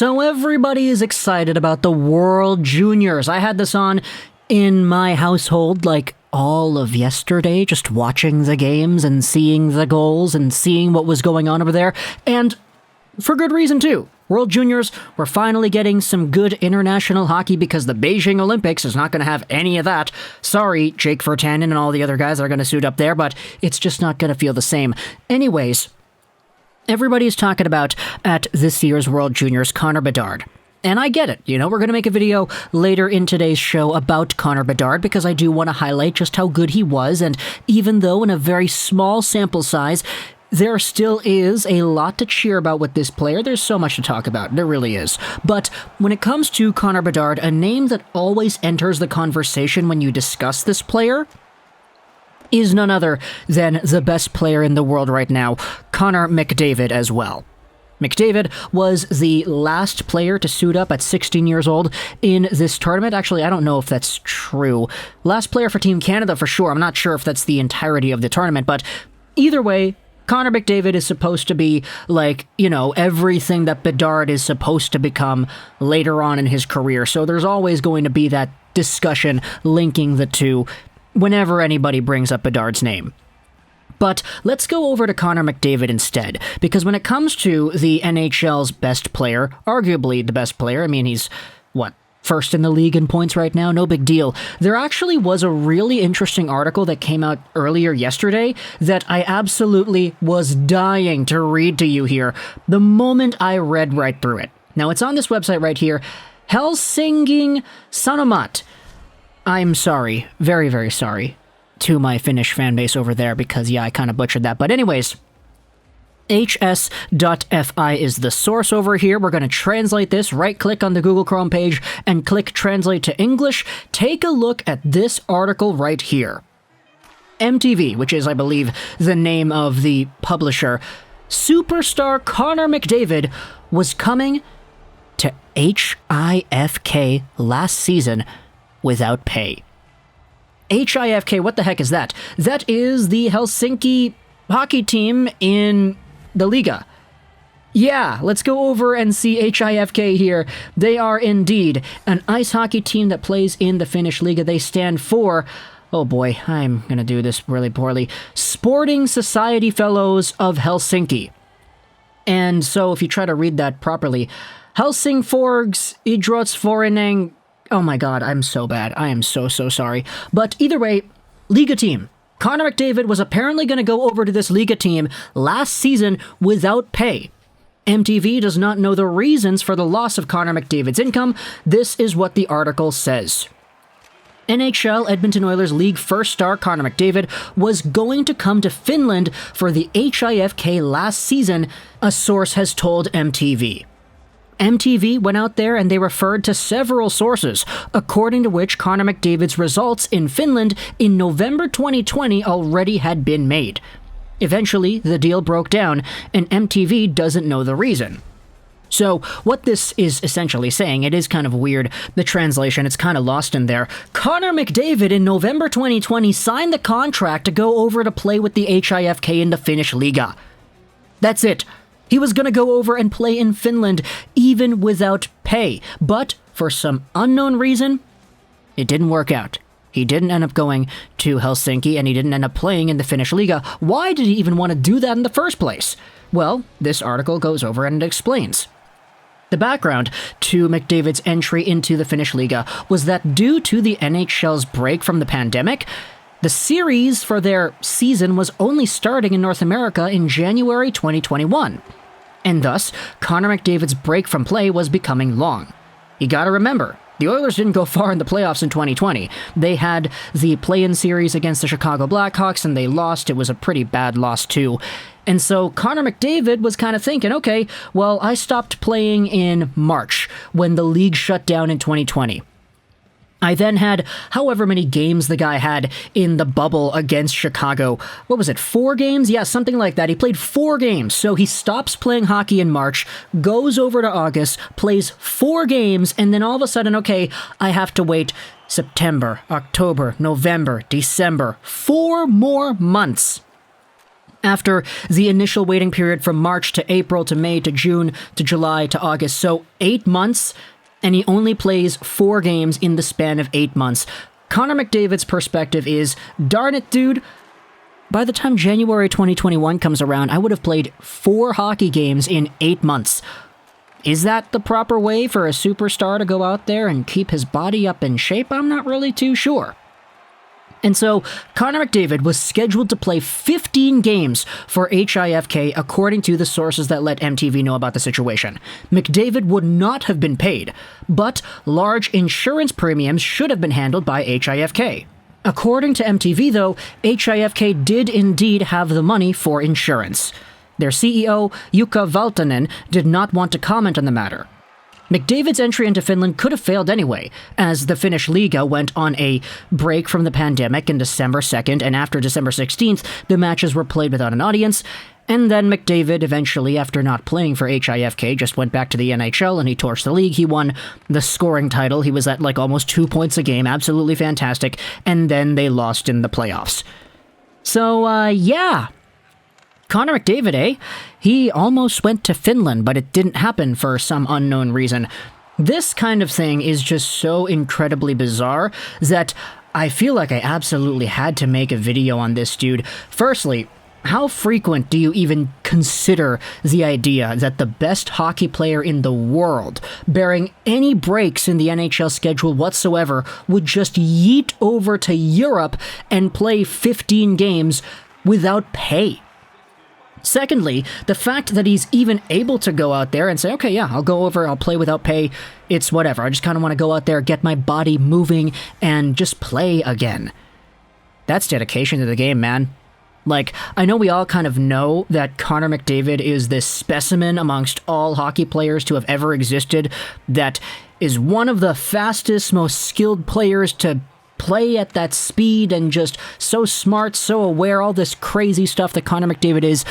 So everybody is excited about the World Juniors. I had this on in my household like all of yesterday, just watching the games and seeing the goals and seeing what was going on over there. And for good reason too. World Juniors, we're finally getting some good international hockey because the Beijing Olympics is not going to have any of that. Sorry, Jake Virtanen and all the other guys that are going to suit up there, but it's just not going to feel the same. Anyways, everybody's talking about at this year's World Juniors Connor Bedard. And I get it, we're going to make a video later in today's show about Connor Bedard because I do want to highlight just how good he was, and even though in a very small sample size, there still is a lot to cheer about with this player. There's so much to talk about. There really is. But when it comes to Connor Bedard, a name that always enters the conversation when you discuss this player is none other than the best player in the world right now, Connor McDavid as well. McDavid was the last player to suit up at 16 years old in this tournament. Actually, I don't know if that's true. Last player for Team Canada for sure. I'm not sure if that's the entirety of the tournament, but either way, Connor McDavid is supposed to be like, everything that Bedard is supposed to become later on in his career. So there's always going to be that discussion linking the two whenever anybody brings up Bedard's name. But let's go over to Connor McDavid instead, because when it comes to the NHL's best player, arguably the best player, he's, first in the league in points right now? No big deal. There actually was a really interesting article that came out earlier yesterday that I absolutely was dying to read to you here the moment I read right through it. Now, it's on this website right here, Helsingin Sanomat. I'm sorry, very, very sorry to my Finnish fan base over there because, I kind of butchered that. But anyways, hs.fi is the source over here. We're going to translate this. Right-click on the Google Chrome page and click Translate to English. Take a look at this article right here. MTV, which is, I believe, the name of the publisher, superstar Connor McDavid was coming to HIFK last season without pay. HIFK, what the heck is that? That is the Helsinki hockey team in the Liiga. Yeah, let's go over and see HIFK here. They are indeed an ice hockey team that plays in the Finnish Liiga. They stand for, oh boy, I'm going to do this really poorly, Sporting Society Fellows of Helsinki. And so if you try to read that properly, Helsingforgs Idrottsforening. Oh my god, I'm so bad. I am so sorry. But either way, Liiga team. Connor McDavid was apparently going to go over to this Liiga team last season without pay. MTV does not know the reasons for the loss of Connor McDavid's income. This is what the article says. NHL Edmonton Oilers League first star Connor McDavid was going to come to Finland for the HIFK last season, a source has told MTV. MTV went out there and they referred to several sources, according to which Connor McDavid's results in Finland in November 2020 already had been made. Eventually, the deal broke down, and MTV doesn't know the reason. So, what this is essentially saying, it is kind of weird, the translation, it's kind of lost in there. Connor McDavid in November 2020 signed the contract to go over to play with the HIFK in the Finnish Liiga. That's it. He was going to go over and play in Finland, even without pay. But, for some unknown reason, it didn't work out. He didn't end up going to Helsinki, and he didn't end up playing in the Finnish Liiga. Why did he even want to do that in the first place? Well, this article goes over and it explains. The background to McDavid's entry into the Finnish Liiga was that due to the NHL's break from the pandemic, the series for their season was only starting in North America in January 2021. And thus, Connor McDavid's break from play was becoming long. You gotta remember, the Oilers didn't go far in the playoffs in 2020. They had the play-in series against the Chicago Blackhawks and they lost. It was a pretty bad loss too. And so Connor McDavid was kind of thinking, okay, well, I stopped playing in March when the league shut down in 2020. I then had however many games the guy had in the bubble against Chicago. What was it, 4 games? Yeah, something like that. He played 4 games. So he stops playing hockey in March, goes over to August, plays 4 games, and then all of a sudden, okay, I have to wait September, October, November, December, 4 more months after the initial waiting period from March to April to May to June to July to August. So 8 months, and he only plays 4 games in the span of 8 months. Connor McDavid's perspective is, darn it, dude, by the time January 2021 comes around, I would have played 4 hockey games in 8 months. Is that the proper way for a superstar to go out there and keep his body up in shape? I'm not really too sure. And so, Connor McDavid was scheduled to play 15 games for HIFK according to the sources that let MTV know about the situation. McDavid would not have been paid, but large insurance premiums should have been handled by HIFK. According to MTV, though, HIFK did indeed have the money for insurance. Their CEO, Jukka Valtanen, did not want to comment on the matter. McDavid's entry into Finland could have failed anyway, as the Finnish Liiga went on a break from the pandemic in December 2nd, and after December 16th, the matches were played without an audience, and then McDavid eventually, after not playing for HIFK, just went back to the NHL and he torched the league. He won the scoring title. He was at almost 2 points a game, absolutely fantastic, and then they lost in the playoffs. So, yeah. Connor McDavid, eh? He almost went to Finland, but it didn't happen for some unknown reason. This kind of thing is just so incredibly bizarre that I feel like I absolutely had to make a video on this dude. Firstly, how frequent do you even consider the idea that the best hockey player in the world, bearing any breaks in the NHL schedule whatsoever, would just yeet over to Europe and play 15 games without pay? Secondly, the fact that he's even able to go out there and say, okay, yeah, I'll go over, I'll play without pay, it's whatever. I just kind of want to go out there, get my body moving, and just play again. That's dedication to the game, man. I know we all kind of know that Connor McDavid is this specimen amongst all hockey players to have ever existed, that is one of the fastest, most skilled players to play at that speed and just so smart, so aware, all this crazy stuff that Connor McDavid is.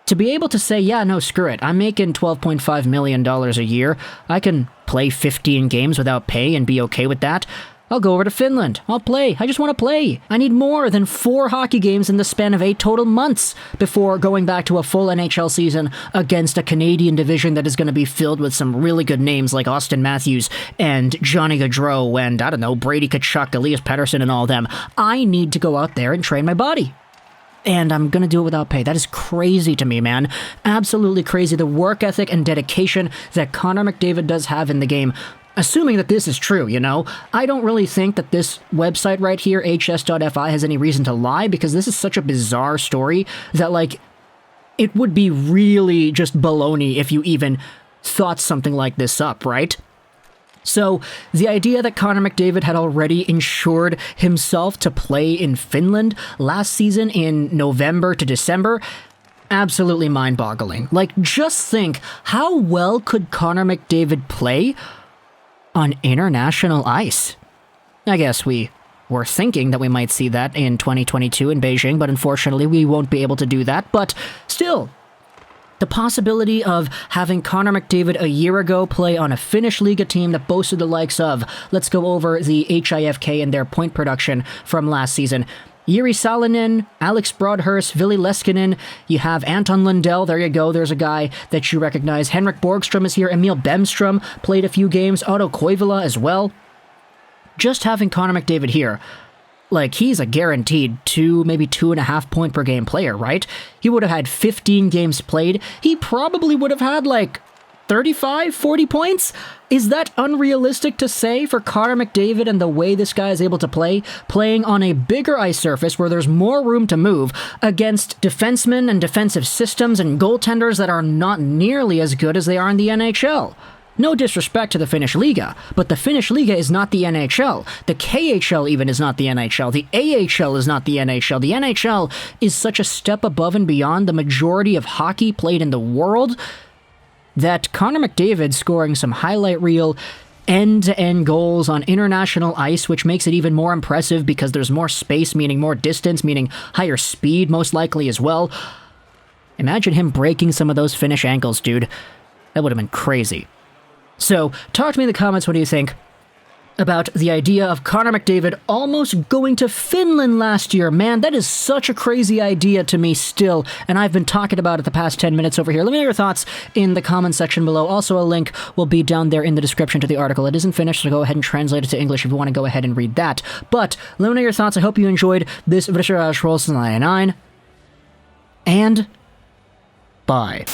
To be able to say, yeah, no, screw it, I'm making $12.5 million a year, I can play 15 games without pay and be okay with that. I'll go over to Finland. I'll play. I just want to play. I need more than 4 hockey games in the span of 8 total months before going back to a full NHL season against a Canadian division that is going to be filled with some really good names like Austin Matthews and Johnny Gaudreau and, I don't know, Brady Tkachuk, Elias Pettersson and all them. I need to go out there and train my body. And I'm going to do it without pay. That is crazy to me, man. Absolutely crazy. The work ethic and dedication that Connor McDavid does have in the game. Assuming that this is true, I don't really think that this website right here, hs.fi, has any reason to lie, because this is such a bizarre story that, it would be really just baloney if you even thought something like this up, right? So, the idea that Connor McDavid had already insured himself to play in Finland last season in November to December, absolutely mind-boggling. Just think, how well could Connor McDavid play on international ice? I guess we were thinking that we might see that in 2022 in Beijing, but unfortunately we won't be able to do that. But still, the possibility of having Connor McDavid a year ago play on a Finnish Liiga team that boasted the likes of, let's go over the HIFK and their point production from last season. Jiri Salonen, Alex Broadhurst, Ville Leskinen, you have Anton Lundell, there you go, there's a guy that you recognize. Henrik Borgstrom is here, Emil Bemstrom played a few games, Otto Koivula as well. Just having Connor McDavid here, he's a guaranteed 2, maybe 2.5 point per game player, right? He would have had 15 games played, he probably would have had 35, 40 points? Is that unrealistic to say for Connor McDavid and the way this guy is able to play, playing on a bigger ice surface where there's more room to move against defensemen and defensive systems and goaltenders that are not nearly as good as they are in the NHL? No disrespect to the Finnish Liiga, but the Finnish Liiga is not the NHL. The KHL even is not the NHL. The AHL is not the NHL. The NHL is such a step above and beyond the majority of hockey played in the world that Connor McDavid scoring some highlight reel end-to-end goals on international ice, which makes it even more impressive because there's more space, meaning more distance, meaning higher speed most likely as well. Imagine him breaking some of those Finnish ankles, dude. That would have been crazy. So, talk to me in the comments, what do you think? about the idea of Connor McDavid almost going to Finland last year. Man, that is such a crazy idea to me still, and I've been talking about it the past 10 minutes over here. Let me know your thoughts in the comments section below. Also, a link will be down there in the description to the article. It isn't finished, so go ahead and translate it to English if you want to go ahead and read that. But let me know your thoughts. I hope you enjoyed this Vishiraj Rolls 99, and bye.